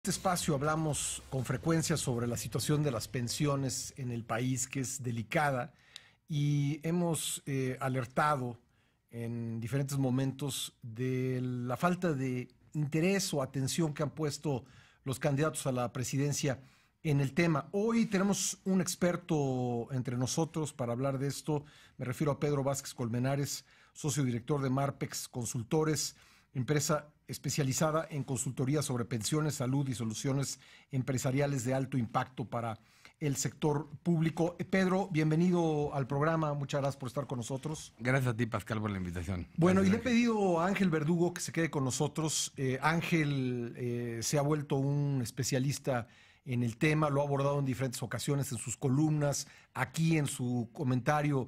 Este espacio hablamos con frecuencia sobre la situación de las pensiones en el país, que es delicada, y hemos alertado en diferentes momentos de la falta de interés o atención que han puesto los candidatos a la presidencia en el tema. Hoy tenemos un experto entre nosotros para hablar de esto. Me refiero a Pedro Vázquez Colmenares, socio director de Marpex Consultores, empresa especializada en consultoría sobre pensiones, salud y soluciones empresariales de alto impacto para el sector público. Pedro, bienvenido al programa. Muchas gracias por estar con nosotros. Gracias a ti, Pascal, por la invitación. Bueno, Gracias, y le he pedido a Ángel Verdugo que se quede con nosotros. Ángel se ha vuelto un especialista en el tema, lo ha abordado en diferentes ocasiones en sus columnas, aquí en su comentario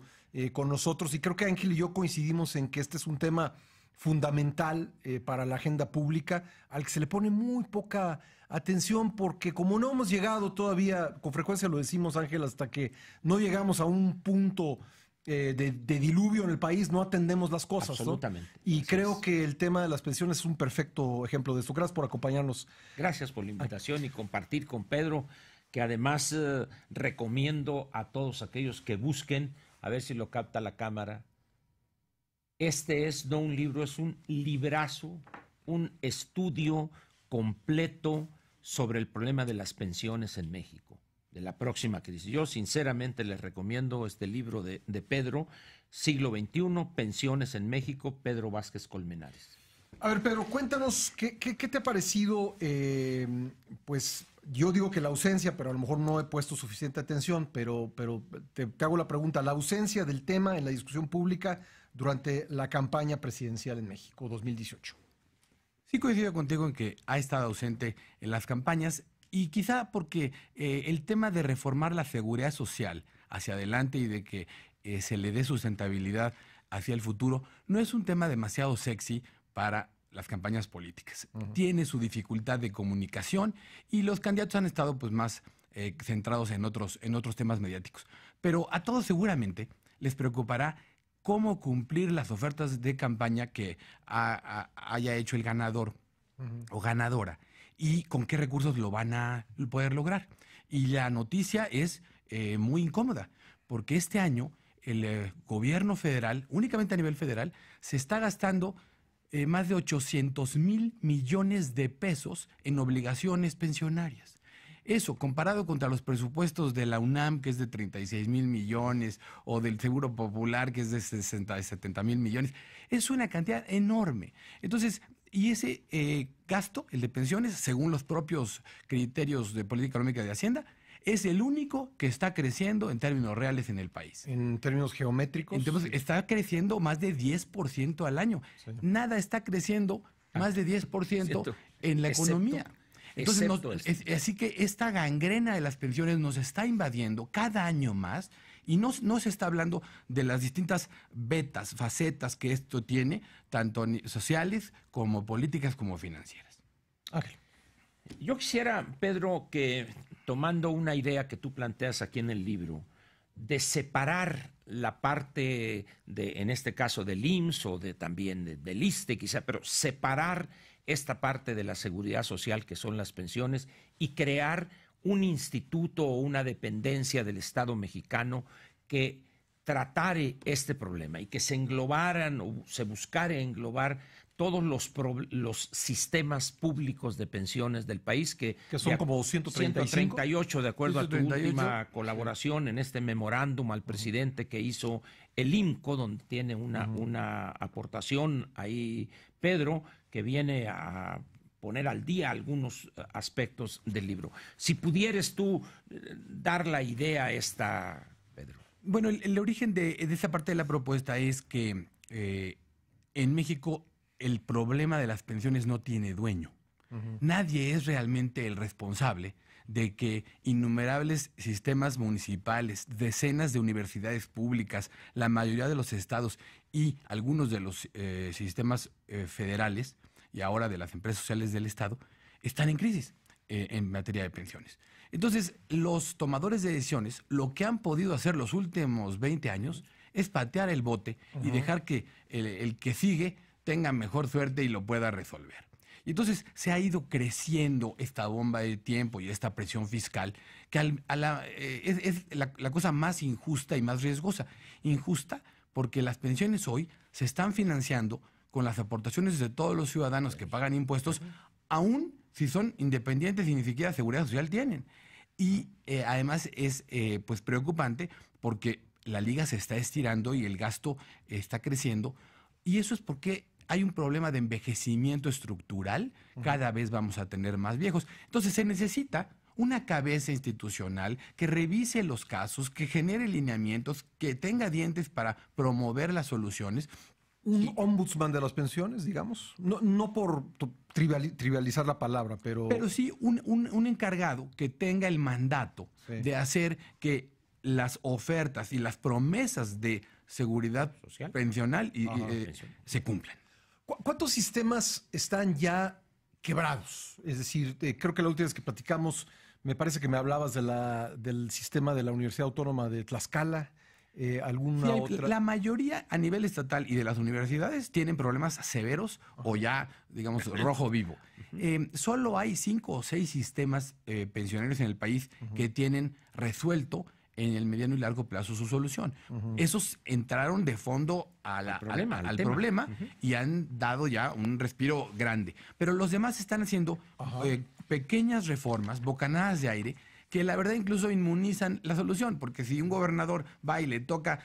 con nosotros, y creo que Ángel y yo coincidimos en que este es un tema fundamental para la agenda pública, al que se le pone muy poca atención, porque como no hemos llegado todavía, con frecuencia lo decimos, Ángel, hasta que no llegamos a un punto de diluvio en el país, no atendemos las cosas. Absolutamente. ¿No? Y creo que el tema de las pensiones es un perfecto ejemplo de esto. Gracias por acompañarnos. Gracias por la invitación y compartir con Pedro, que además recomiendo a todos aquellos que busquen, a ver si lo capta la cámara. Este es no un libro, es un librazo, un estudio completo sobre el problema de las pensiones en México, de la próxima crisis. Yo sinceramente les recomiendo este libro de Pedro, Siglo XXI, Pensiones en México, Pedro Vázquez Colmenares. A ver, Pedro, cuéntanos, ¿qué te ha parecido? Pues yo digo que la ausencia, pero a lo mejor no he puesto suficiente atención, pero te hago la pregunta, la ausencia del tema en la discusión pública durante la campaña presidencial en México 2018. Sí, coincido contigo en que ha estado ausente en las campañas y quizá porque el tema de reformar la seguridad social hacia adelante y de que se le dé sustentabilidad hacia el futuro no es un tema demasiado sexy para las campañas políticas. Tiene su dificultad de comunicación y los candidatos han estado pues más centrados en otros temas mediáticos. Pero a todos seguramente les preocupará cómo cumplir las ofertas de campaña que haya hecho el ganador o ganadora y con qué recursos lo van a poder lograr. Y la noticia es muy incómoda, porque este año el gobierno federal, únicamente a nivel federal, se está gastando más de 800,000 millones de pesos en obligaciones pensionarias. Eso, comparado contra los presupuestos de la UNAM, que es de 36,000 millones, o del Seguro Popular, que es de 70,000 millones, es una cantidad enorme. Entonces, y ese gasto, el de pensiones, según los propios criterios de política económica de Hacienda, es el único que está creciendo en términos reales en el país. ¿En términos geométricos? Entonces, está creciendo más de 10% al año. Sí. Nada está creciendo más de 10% en la economía. Entonces, así que esta gangrena de las pensiones nos está invadiendo cada año más y no se está hablando de las distintas vetas, facetas que esto tiene, tanto sociales como políticas como financieras. Ángel. Yo quisiera, Pedro, que tomando una idea que tú planteas aquí en el libro, de separar la parte de, en este caso, del IMSS o también del ISSSTE quizá, pero separar esta parte de la seguridad social que son las pensiones y crear un instituto o una dependencia del Estado mexicano que tratare este problema y que se englobaran o se buscara englobar todos los sistemas públicos de pensiones del país, que son como 138, de acuerdo a tu última colaboración en este memorándum al presidente que hizo el INCO, donde tiene una aportación ahí, Pedro, que viene a poner al día algunos aspectos del libro. Si pudieras tú dar la idea esta, Pedro. Bueno, el origen de esa parte de la propuesta es que en México el problema de las pensiones no tiene dueño. Nadie es realmente el responsable de que innumerables sistemas municipales, decenas de universidades públicas, la mayoría de los estados y algunos de los sistemas federales y ahora de las empresas sociales del Estado están en crisis en materia de pensiones. Entonces, los tomadores de decisiones, lo que han podido hacer los últimos 20 años es patear el bote y dejar que el que sigue tenga mejor suerte y lo pueda resolver. Y entonces se ha ido creciendo esta bomba de tiempo y esta presión fiscal, que es la cosa más injusta y más riesgosa. Injusta porque las pensiones hoy se están financiando con las aportaciones de todos los ciudadanos que pagan impuestos, aún si son independientes y ni siquiera seguridad social tienen. Y además es pues preocupante porque la liga se está estirando y el gasto está creciendo. Y eso es porque hay un problema de envejecimiento estructural. Cada vez vamos a tener más viejos. Entonces se necesita una cabeza institucional que revise los casos, que genere lineamientos, que tenga dientes para promover las soluciones. Un ombudsman de las pensiones, digamos. No por trivializar la palabra, pero... Pero sí un encargado que tenga el mandato de hacer que las ofertas y las promesas de seguridad social pensional se cumplan. ¿Cuántos sistemas están ya quebrados? Es decir, creo que la última vez que platicamos, me parece que me hablabas del sistema de la Universidad Autónoma de Tlaxcala. ¿Alguna otra? La mayoría a nivel estatal y de las universidades tienen problemas severos o ya, digamos, rojo vivo. Solo hay 5 o 6 sistemas pensioneros en el país que tienen resuelto en el mediano y largo plazo su solución. Esos entraron de fondo al problema y han dado ya un respiro grande. Pero los demás están haciendo pequeñas reformas, bocanadas de aire, que la verdad incluso inmunizan la solución, porque si un gobernador va y le toca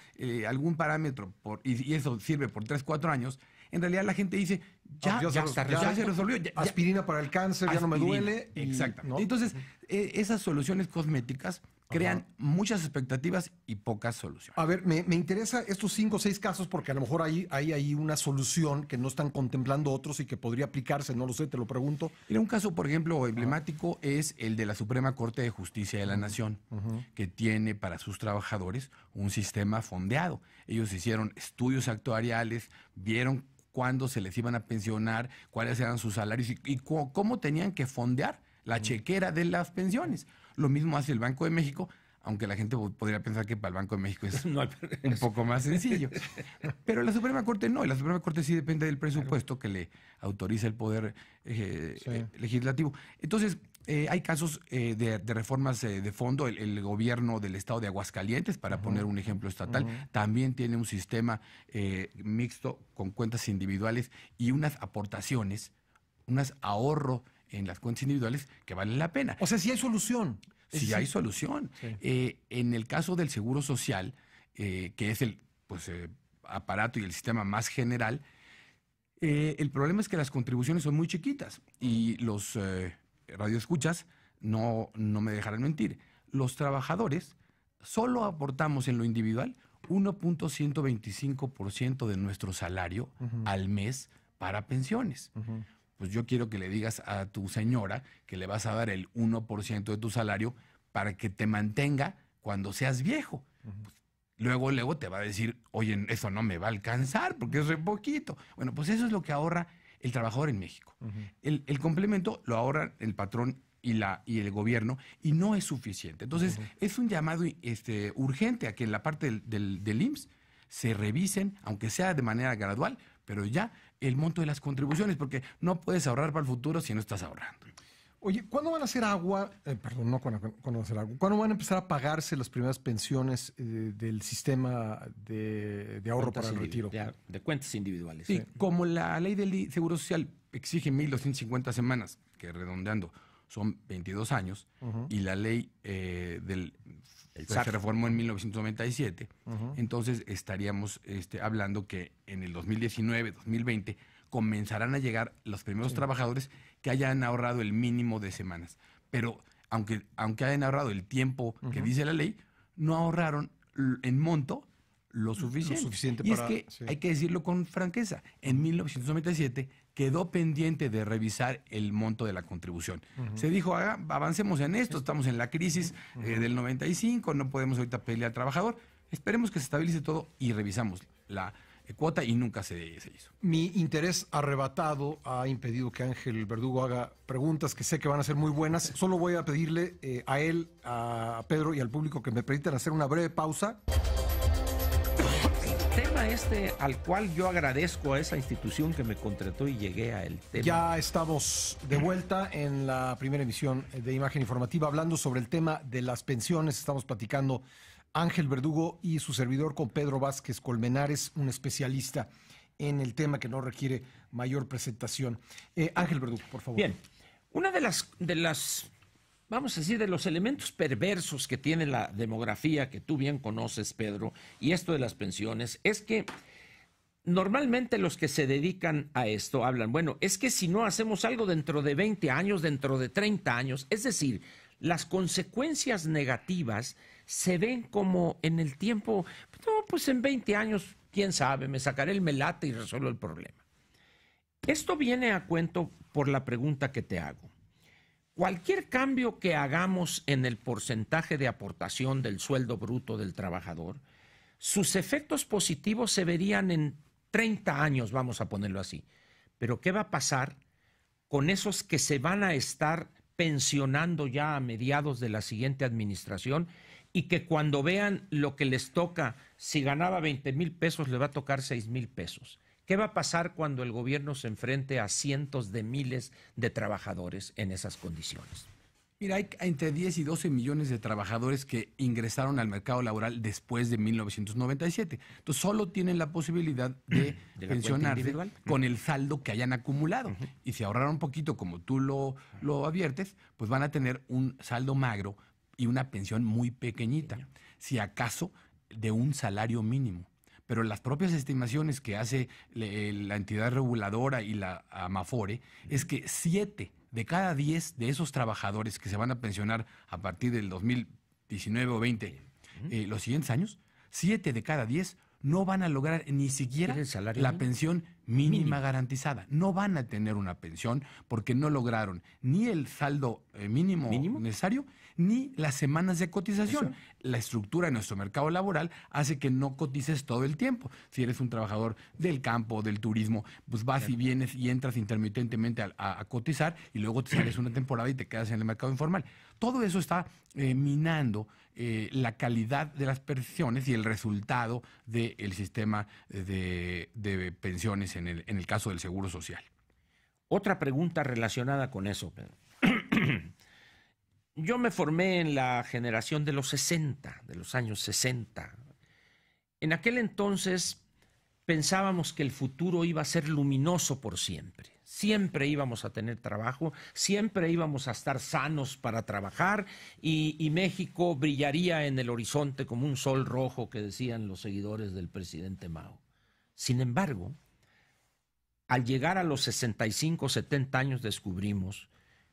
algún parámetro y eso sirve por 3, 4 años, en realidad la gente dice, ya se resolvió. Aspirina para el cáncer, ya no me duele. Exactamente. ¿No? Entonces, esas soluciones cosméticas crean muchas expectativas y pocas soluciones. A ver, me interesa estos 5 o 6 casos porque a lo mejor hay una solución que no están contemplando otros y que podría aplicarse, no lo sé, te lo pregunto. Mira, un caso, por ejemplo, emblemático es el de la Suprema Corte de Justicia de la Nación, que tiene para sus trabajadores un sistema fondeado. Ellos hicieron estudios actuariales, vieron cuándo se les iban a pensionar, cuáles eran sus salarios y cómo tenían que fondear la chequera de las pensiones. Lo mismo hace el Banco de México, aunque la gente podría pensar que para el Banco de México es un poco más sencillo. Pero la Suprema Corte no, y la Suprema Corte sí depende del presupuesto que le autoriza el Poder Legislativo. Entonces, hay casos de reformas de fondo. El gobierno del estado de Aguascalientes, para poner un ejemplo estatal, también tiene un sistema mixto con cuentas individuales y unas aportaciones, unas ahorro en las cuentas individuales que valen la pena. O sea, sí hay solución. Sí hay solución. Sí. En el caso del Seguro Social, que es el aparato y el sistema más general, el problema es que las contribuciones son muy chiquitas y los radioescuchas no me dejarán mentir. Los trabajadores solo aportamos en lo individual 1.125% de nuestro salario al mes para pensiones. Pues yo quiero que le digas a tu señora que le vas a dar el 1% de tu salario para que te mantenga cuando seas viejo. Pues, luego te va a decir, oye, eso no me va a alcanzar porque es re poquito. Bueno, pues eso es lo que ahorra el trabajador en México. El complemento lo ahorra el patrón y el gobierno y no es suficiente. Entonces, es un llamado urgente a que en la parte del IMSS se revisen, aunque sea de manera gradual, pero ya el monto de las contribuciones, porque no puedes ahorrar para el futuro si no estás ahorrando. Oye, ¿cuándo van a hacer agua? ¿Cuándo van a hacer agua? ¿Cuándo van a empezar a pagarse las primeras pensiones del sistema de ahorro para el retiro? De cuentas individuales. Sí, como la ley del Seguro Social exige 1.250 semanas, que redondeando son 22 años, y la ley se reformó en 1997, entonces estaríamos hablando que en el 2019, 2020, comenzarán a llegar los primeros trabajadores que hayan ahorrado el mínimo de semanas. Pero aunque hayan ahorrado el tiempo que dice la ley, no ahorraron en monto lo suficiente. Y es que hay que decirlo con franqueza, en 1997 quedó pendiente de revisar el monto de la contribución. Se dijo, avancemos en esto, estamos en la crisis del 95, no podemos ahorita pedirle al trabajador, esperemos que se estabilice todo y revisamos la cuota y nunca se hizo. Mi interés arrebatado ha impedido que Ángel Verdugo haga preguntas que sé que van a ser muy buenas. Solo voy a pedirle a él, a Pedro y al público que me permitan hacer una breve pausa. El tema tema al cual yo agradezco a esa institución que me contrató y llegué a el tema. Ya estamos de vuelta en la primera emisión de Imagen Informativa hablando sobre el tema de las pensiones. Estamos platicando Ángel Verdugo y su servidor con Pedro Vázquez Colmenares, un especialista en el tema que no requiere mayor presentación. Ángel Verdugo, por favor. Bien, una de las, vamos a decir, de los elementos perversos que tiene la demografía, que tú bien conoces, Pedro, y esto de las pensiones, es que normalmente los que se dedican a esto hablan, bueno, es que si no hacemos algo dentro de 20 años, dentro de 30 años, es decir, las consecuencias negativas se ven como en el tiempo, no, pues en 20 años, quién sabe, me sacaré el melate y resuelvo el problema. Esto viene a cuento por la pregunta que te hago. Cualquier cambio que hagamos en el porcentaje de aportación del sueldo bruto del trabajador, sus efectos positivos se verían en 30 años, vamos a ponerlo así. Pero ¿qué va a pasar con esos que se van a estar pensionando ya a mediados de la siguiente administración y que cuando vean lo que les toca, si ganaba 20,000 pesos, le va a tocar 6,000 pesos? ¿Qué va a pasar cuando el gobierno se enfrente a cientos de miles de trabajadores en esas condiciones? Mira, hay entre 10 y 12 millones de trabajadores que ingresaron al mercado laboral después de 1997. Entonces, solo tienen la posibilidad de pensionarse con el saldo que hayan acumulado. Y si ahorraron un poquito, como tú lo adviertes, pues van a tener un saldo magro y una pensión muy pequeñita, si acaso de un salario mínimo. Pero las propias estimaciones que hace la entidad reguladora y la Amafore es que 7 de cada 10 de esos trabajadores que se van a pensionar a partir del 2019 o 20, los siguientes años, 7 de cada 10 no van a lograr ni siquiera la pensión mínima garantizada. No van a tener una pensión porque no lograron ni el saldo mínimo necesario, ni las semanas de cotización. Eso. La estructura de nuestro mercado laboral hace que no cotices todo el tiempo. Si eres un trabajador del campo, del turismo, pues vas y vienes y entras intermitentemente a cotizar y luego te sales una temporada y te quedas en el mercado informal. Todo eso está minando la calidad de las pensiones y el resultado del sistema de pensiones en el caso del Seguro Social. Otra pregunta relacionada con eso, Pedro. Yo me formé en la generación de los 60, de los años 60. En aquel entonces pensábamos que el futuro iba a ser luminoso por siempre. Siempre íbamos a tener trabajo, siempre íbamos a estar sanos para trabajar y México brillaría en el horizonte como un sol rojo que decían los seguidores del presidente Mao. Sin embargo, al llegar a los 65, 70 años descubrimos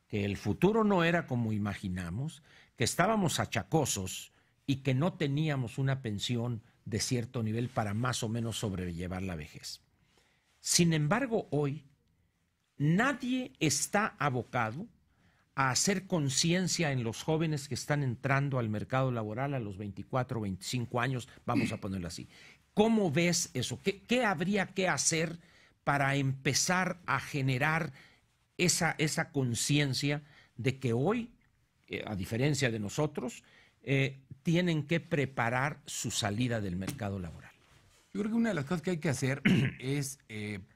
que el futuro no era como imaginamos, que estábamos achacosos y que no teníamos una pensión de cierto nivel para más o menos sobrellevar la vejez. Sin embargo, hoy nadie está abocado a hacer conciencia en los jóvenes que están entrando al mercado laboral a los 24 o 25 años, vamos a ponerlo así. ¿Cómo ves eso? ¿Qué habría que hacer para empezar a generar esa conciencia de que hoy, a diferencia de nosotros, tienen que preparar su salida del mercado laboral? Yo creo que una de las cosas que hay que hacer es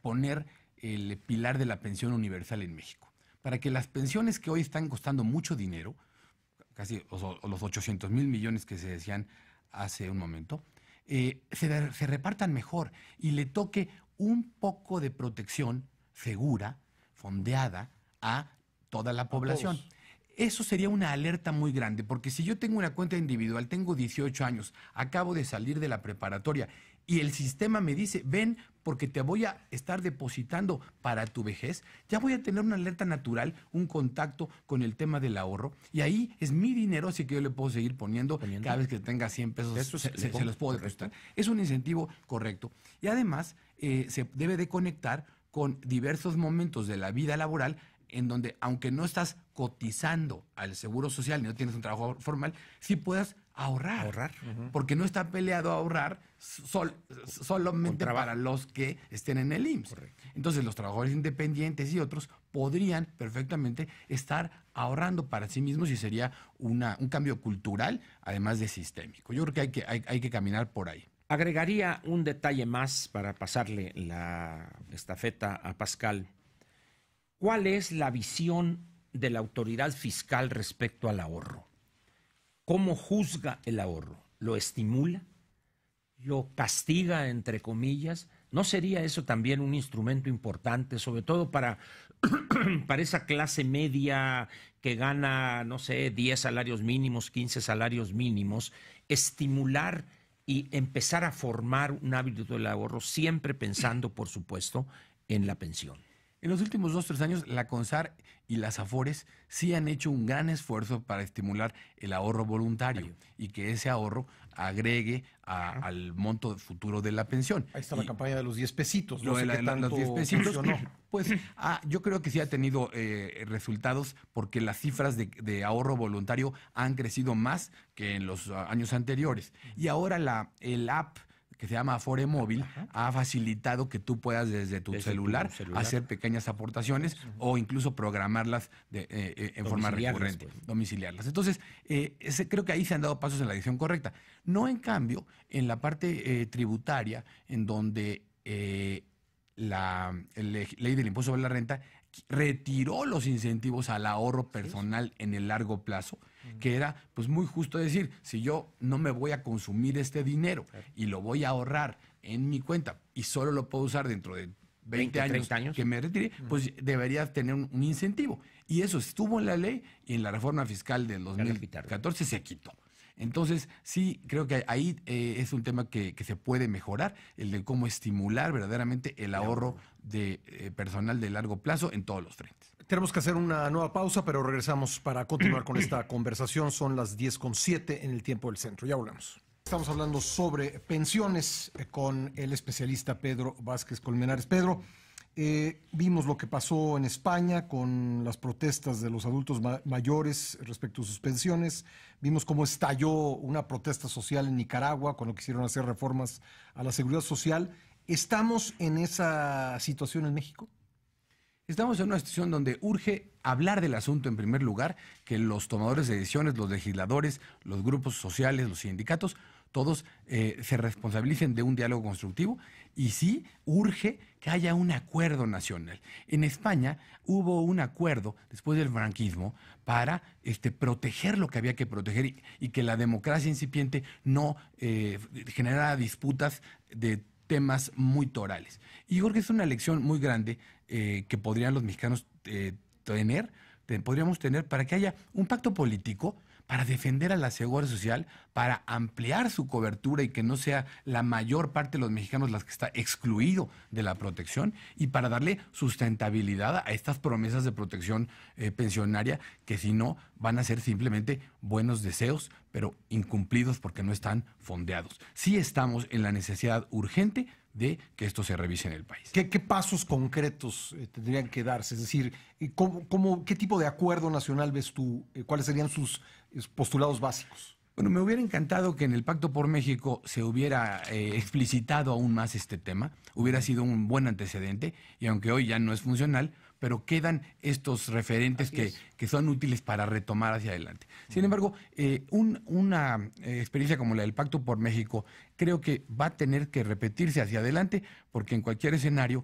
poner el pilar de la pensión universal en México, para que las pensiones que hoy están costando mucho dinero, casi los 800,000 millones que se decían hace un momento, se repartan mejor y le toque un poco de protección segura, fondeada a toda la población. Eso sería una alerta muy grande, porque si yo tengo una cuenta individual, tengo 18 años, acabo de salir de la preparatoria y el sistema me dice, ven porque te voy a estar depositando para tu vejez, ya voy a tener una alerta natural, un contacto con el tema del ahorro y ahí es mi dinero, así que yo le puedo seguir poniendo. Cada vez que tenga 100 pesos se los puedo depositar. Es un incentivo correcto. Y además se debe de conectar con diversos momentos de la vida laboral en donde, aunque no estás cotizando al Seguro Social ni no tienes un trabajo formal, sí puedas ahorrar. Porque no está peleado a ahorrar solamente para los que estén en el IMSS. Correcto. Entonces, los trabajadores independientes y otros podrían perfectamente estar ahorrando para sí mismos y sería un cambio cultural, además de sistémico. Yo creo que hay que caminar por ahí. Agregaría un detalle más para pasarle la estafeta a Pascal. ¿Cuál es la visión de la autoridad fiscal respecto al ahorro? ¿Cómo juzga el ahorro? ¿Lo estimula? ¿Lo castiga, entre comillas? ¿No sería eso también un instrumento importante, sobre todo para esa clase media que gana, no sé, 10 salarios mínimos, 15 salarios mínimos, estimular y empezar a formar un hábito del ahorro, siempre pensando, por supuesto, en la pensión? En los últimos 2 o 3 años, la CONSAR y las AFORES sí han hecho un gran esfuerzo para estimular el ahorro voluntario y que ese ahorro agregue al monto futuro de la pensión. Ahí está la campaña de los 10 pesitos. No sé qué tanto los 10 pesitos, funcionó. pues yo creo que sí ha tenido resultados porque las cifras de ahorro voluntario han crecido más que en los años anteriores. Y ahora el app que se llama Afore Móvil, ha facilitado que tú puedas desde tu celular hacer pequeñas aportaciones o incluso programarlas en forma recurrente, pues. domiciliarlas. Entonces, creo que ahí se han dado pasos en la dirección correcta. No, en cambio, en la parte tributaria, en donde la ley del impuesto sobre la renta retiró los incentivos al ahorro personal en el largo plazo, que era pues muy justo decir, si yo no me voy a consumir este dinero y lo voy a ahorrar en mi cuenta y solo lo puedo usar dentro de 20 años que me retire, pues debería tener un incentivo. Y eso estuvo en la ley y en la reforma fiscal del 2014 se quitó. Entonces, sí, creo que ahí es un tema que se puede mejorar, el de cómo estimular verdaderamente el ahorro de personal de largo plazo en todos los frentes. Tenemos que hacer una nueva pausa, pero regresamos para continuar con esta conversación. Son las 10:07 en el tiempo del centro. Ya volvemos. Estamos hablando sobre pensiones con el especialista Pedro Vázquez Colmenares. Pedro, vimos lo que pasó en España con las protestas de los adultos mayores respecto a sus pensiones. Vimos cómo estalló una protesta social en Nicaragua cuando quisieron hacer reformas a la seguridad social. ¿Estamos en esa situación en México? Estamos en una situación donde urge hablar del asunto en primer lugar, que los tomadores de decisiones, los legisladores, los grupos sociales, los sindicatos, todos se responsabilicen de un diálogo constructivo y sí urge que haya un acuerdo nacional. En España hubo un acuerdo después del franquismo para proteger lo que había que proteger y que la democracia incipiente no generara disputas de temas muy torales. Y yo creo que es una lección muy grande que podrían los mexicanos podríamos tener para que haya un pacto político para defender a la seguridad social, para ampliar su cobertura y que no sea la mayor parte de los mexicanos las que está excluido de la protección y para darle sustentabilidad a estas promesas de protección pensionaria que si no van a ser simplemente buenos deseos, pero incumplidos porque no están fondeados. Sí estamos en la necesidad urgente de que esto se revise en el país. ¿Qué pasos concretos tendrían que darse? Es decir, ¿qué tipo de acuerdo nacional ves tú? ¿Cuáles serían sus postulados básicos? Bueno, me hubiera encantado que en el Pacto por México se hubiera explicitado aún más este tema, hubiera sido un buen antecedente, y aunque hoy ya no es funcional, pero quedan estos referentes que son útiles para retomar hacia adelante. Sin embargo, una experiencia como la del Pacto por México creo que va a tener que repetirse hacia adelante, porque en cualquier escenario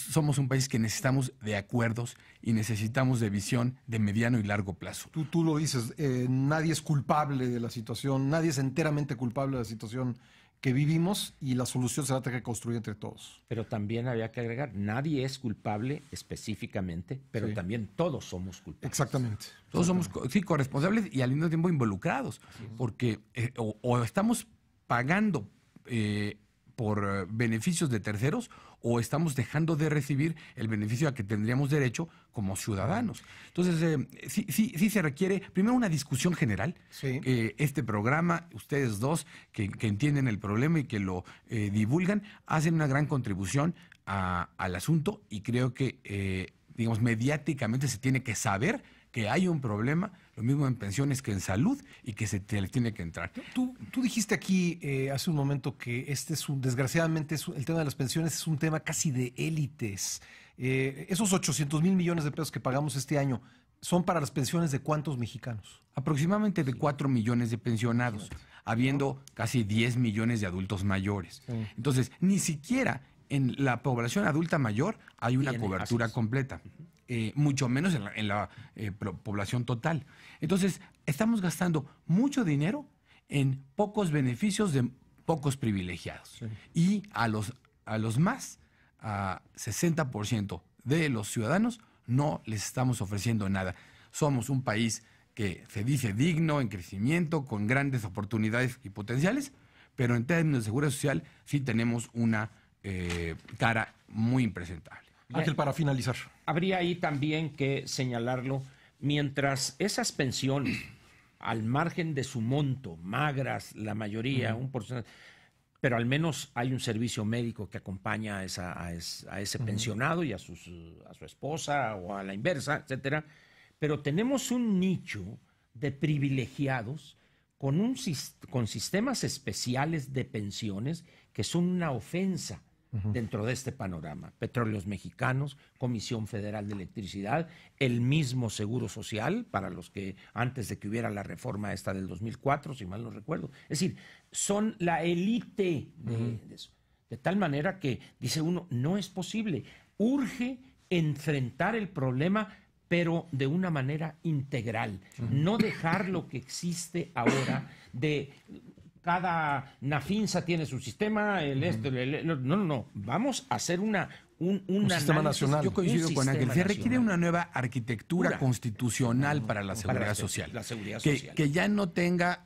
somos un país que necesitamos de acuerdos y necesitamos de visión de mediano y largo plazo. Tú lo dices, nadie es culpable de la situación, nadie es enteramente culpable de la situación que vivimos y la solución se va a tener que construir entre todos. Pero también había que agregar, nadie es culpable específicamente, pero también todos somos culpables. Exactamente. Todos somos corresponsables y al mismo tiempo involucrados, porque o estamos pagando por beneficios de terceros o estamos dejando de recibir el beneficio a que tendríamos derecho como ciudadanos. Entonces, sí se requiere primero una discusión general. Sí. Este programa, ustedes dos que entienden el problema y que lo divulgan, hacen una gran contribución al asunto y creo que, mediáticamente se tiene que saber que hay un problema, lo mismo en pensiones que en salud, y que se le tiene que entrar. Tú dijiste aquí hace un momento que desgraciadamente, el tema de las pensiones es un tema casi de élites. Esos 800,000 millones de pesos que pagamos este año, ¿son para las pensiones de cuántos mexicanos? Aproximadamente de 4 millones de pensionados. habiendo casi 10 millones de adultos mayores. Sí. Entonces, ni siquiera en la población adulta mayor hay una Tiene, cobertura así es. completa. Mucho menos en la población total. Entonces, estamos gastando mucho dinero en pocos beneficios de pocos privilegiados. Sí. Y a los más, a 60% de los ciudadanos, no les estamos ofreciendo nada. Somos un país que se dice digno, en crecimiento, con grandes oportunidades y potenciales, pero en términos de seguridad social sí tenemos una cara muy impresentable. Ángel, para finalizar. Habría ahí también que señalarlo, mientras esas pensiones, al margen de su monto, magras la mayoría, un porcentaje, pero al menos hay un servicio médico que acompaña a ese pensionado y a su esposa o a la inversa, etcétera. Pero tenemos un nicho de privilegiados con sistemas especiales de pensiones que son una ofensa dentro de este panorama. Petróleos Mexicanos, Comisión Federal de Electricidad, el mismo Seguro Social, para los que antes de que hubiera la reforma esta del 2004, si mal no recuerdo. Es decir, son la élite de eso. De tal manera que, dice uno, no es posible. Urge enfrentar el problema, pero de una manera integral. No dejar lo que existe ahora de... Cada NAFINSA tiene su sistema, no. Vamos a hacer un sistema análisis, nacional. Yo coincido con Ángel. Se requiere nacional. una nueva arquitectura Pura. constitucional para la seguridad social. La seguridad que, social. que ya no tenga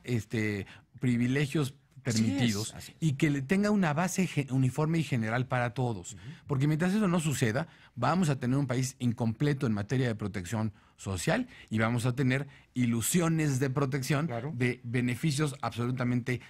privilegios permitidos así es. y que le tenga una base uniforme y general para todos. Porque mientras eso no suceda, vamos a tener un país incompleto en materia de protección social y vamos a tener ilusiones de protección Claro. de beneficios absolutamente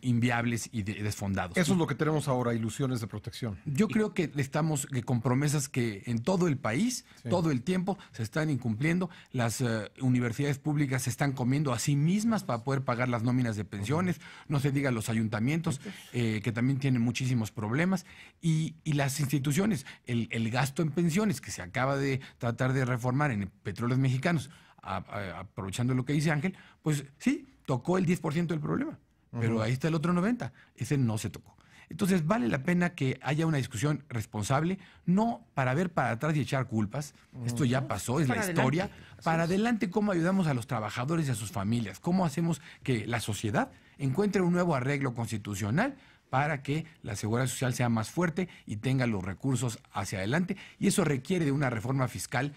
inviables y desfondados. Eso es lo que tenemos ahora, ilusiones de protección. Yo creo que estamos con promesas que en todo el país, todo el tiempo, se están incumpliendo. Las universidades públicas se están comiendo a sí mismas para poder pagar las nóminas de pensiones. No se diga los ayuntamientos, que también tienen muchísimos problemas. Y las instituciones, el gasto en pensiones, que se acaba de tratar de reformar en Petróleos Mexicanos, aprovechando lo que dice Ángel, pues sí, tocó el 10% del problema. Pero ahí está el otro 90%. Ese no se tocó. Entonces vale la pena que haya una discusión responsable, no para ver para atrás y echar culpas. Esto ya pasó, es la Para historia. adelante. Así Para es. adelante, cómo ayudamos a los trabajadores y a sus familias, cómo hacemos que la sociedad encuentre un nuevo arreglo constitucional para que la seguridad social sea más fuerte y tenga los recursos hacia adelante. Y eso requiere de una reforma fiscal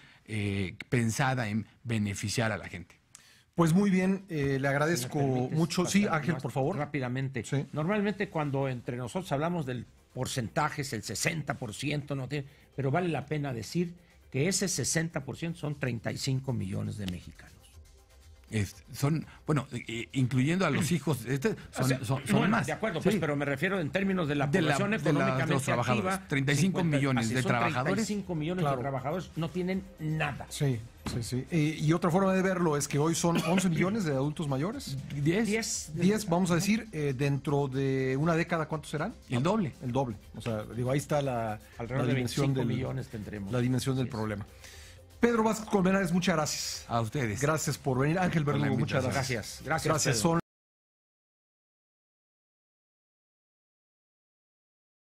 pensada en beneficiar a la gente. Pues muy bien, le agradezco ¿Me permites mucho. Sí, pasar Ángel, más por favor. Rápidamente. Sí. Normalmente cuando entre nosotros hablamos del porcentaje, es el 60%, no tiene, pero vale la pena decir que ese 60% son 35 millones de mexicanos. Incluyendo a los hijos, son Bueno, más. de acuerdo, pues, Sí. pero me refiero en términos de la De población de económicamente los trabajadores. activa. 35 millones así de son trabajadores. 35 millones Claro. de trabajadores no tienen nada. Sí. Y otra forma de verlo es que hoy son 11 millones de adultos mayores. 10. 10, vamos a decir, dentro de una década, ¿cuántos serán? El doble. El doble. O sea, digo, ahí está la Alrededor de dimensión 25 del, millones tendremos. la dimensión del Así es. problema. Pedro Vázquez Colmenares, muchas gracias. A ustedes. Gracias por venir. Ángel Por la Verdugo, muchas invitación. gracias. Gracias. Gracias. Pedro.